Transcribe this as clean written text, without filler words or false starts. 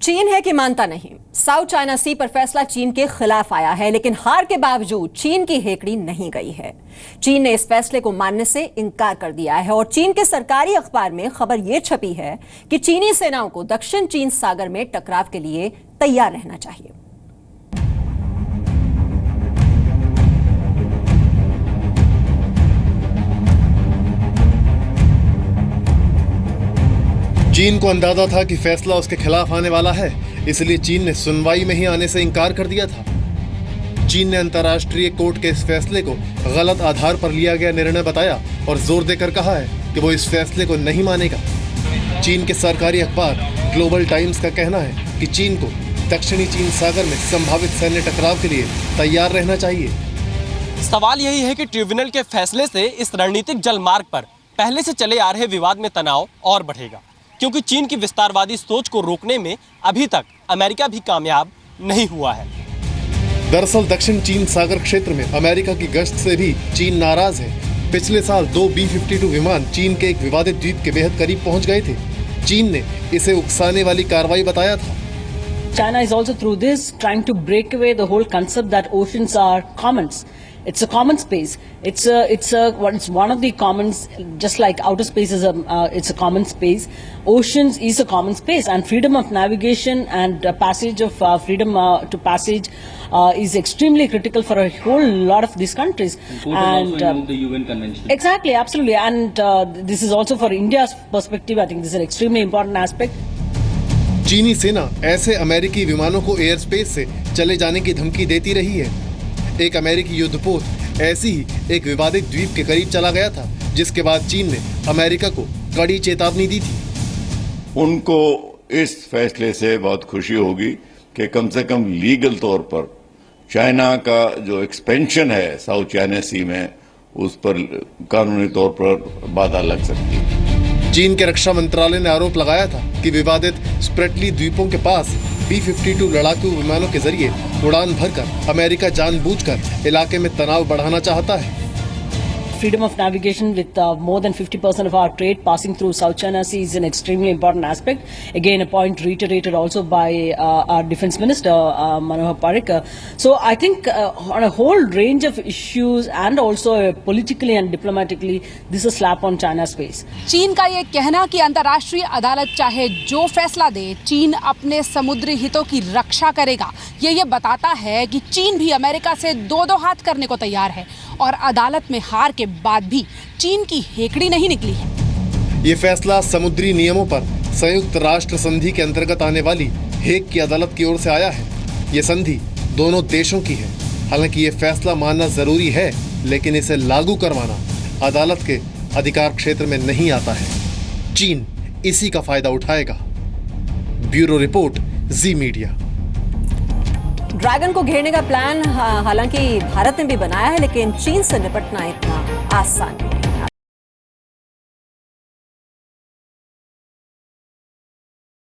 चीन है कि मानता नहीं। साउथ चाइना सी पर फैसला चीन के खिलाफ आया है, लेकिन हार के बावजूद चीन की हेकड़ी नहीं गई है। चीन ने इस फैसले को मानने से इनकार कर दिया है और चीन के सरकारी अखबार में खबर यह छपी है कि चीनी सेनाओं को दक्षिण चीन सागर में टकराव के लिए तैयार रहना चाहिए। चीन को अंदाजा था कि फैसला उसके खिलाफ आने वाला है, इसलिए चीन ने सुनवाई में ही आने से इनकार कर दिया था। चीन ने अंतर्राष्ट्रीय कोर्ट के इस फैसले को गलत आधार पर लिया गया निर्णय बताया और जोर देकर कहा है कि वो इस फैसले को नहीं मानेगा। चीन के सरकारी अखबार ग्लोबल टाइम्स का कहना है कि चीन को दक्षिणी चीन सागर में संभावित सैन्य टकराव के लिए तैयार रहना चाहिए। सवाल यही है कि ट्रिब्यूनल के फैसले से इस रणनीतिक जलमार्ग पर पहले से चले आ रहे विवाद में तनाव और बढ़ेगा, क्योंकि चीन की विस्तारवादी सोच को रोकने में अभी तक अमेरिका भी कामयाब नहीं हुआ है। दरअसल दक्षिण चीन सागर क्षेत्र में अमेरिका की गश्त से भी चीन नाराज है। पिछले साल 2 B-52 विमान चीन के एक विवादित द्वीप के बेहद करीब पहुंच गए थे। चीन ने इसे उकसाने वाली कार्रवाई बताया था। China is also through this trying to break away the whole concept that oceans are commons. It's a common space. It's one of the commons, just like outer space is it's a common space. Oceans is a common space, and freedom of navigation and passage of freedom to passage is extremely critical for a whole lot of these countries. And the UN Convention. Exactly, absolutely, and this is also for India's perspective. I think this is an extremely important aspect. चीनी सेना ऐसे अमेरिकी विमानों को air space से चले जाने की धमकी देती रही है। एक अमेरिकी युद्धपोत ऐसी ही एक विवादित द्वीप के करीब चला गया था, जिसके बाद चीन ने अमेरिका को कड़ी चेतावनी दी थी। उनको इस फैसले से बहुत खुशी होगी कि कम से कम लीगल तौर पर चाइना का जो एक्सपेंशन है साउथ चाइना सी में, उस पर कानूनी तौर पर बाधा लग सकती है। चीन के रक्षा मंत्रालय ने आरोप लगाया था कि विवादित स्प्रेटली द्वीपों के पास B-52 लड़ाकू विमानों के जरिए उड़ान भरकर अमेरिका जानबूझकर इलाके में तनाव बढ़ाना चाहता है। Freedom of navigation with more than 50% of our trade passing through South China Sea is an extremely important aspect. Again, a point reiterated also by our Defence Minister Manohar Parrikar. So I think on a whole range of issues and also politically and diplomatically, this is a slap on China's face. चीन का ये कहना कि अंतर्राष्ट्रीय अदालत चाहे जो फैसला दे, चीन अपने समुद्री हितों की रक्षा करेगा, ये बताता है कि चीन भी अमेरिका से दो हाथ करने को तैयार है और अदालत में हार के बाद भी चीन की हेकड़ी नहीं निकली है। ये फैसला समुद्री नियमों पर संयुक्त राष्ट्र संधि के अंतर्गत आने वाली हेग की अदालत की ओर से आया है। ये संधि दोनों देशों की है। हालांकि ये फैसला मानना जरूरी है, लेकिन इसे लागू करवाना अदालत के अधिकार क्षेत्र में नहीं आता है। चीन इसी का फायदा उठाएगा। ब्यूरो रिपोर्ट, जी मीडिया। ड्रैगन को घेरने का प्लान हालांकि भारत ने भी बनाया है, लेकिन चीन से निपटना इतना आसान नहीं है।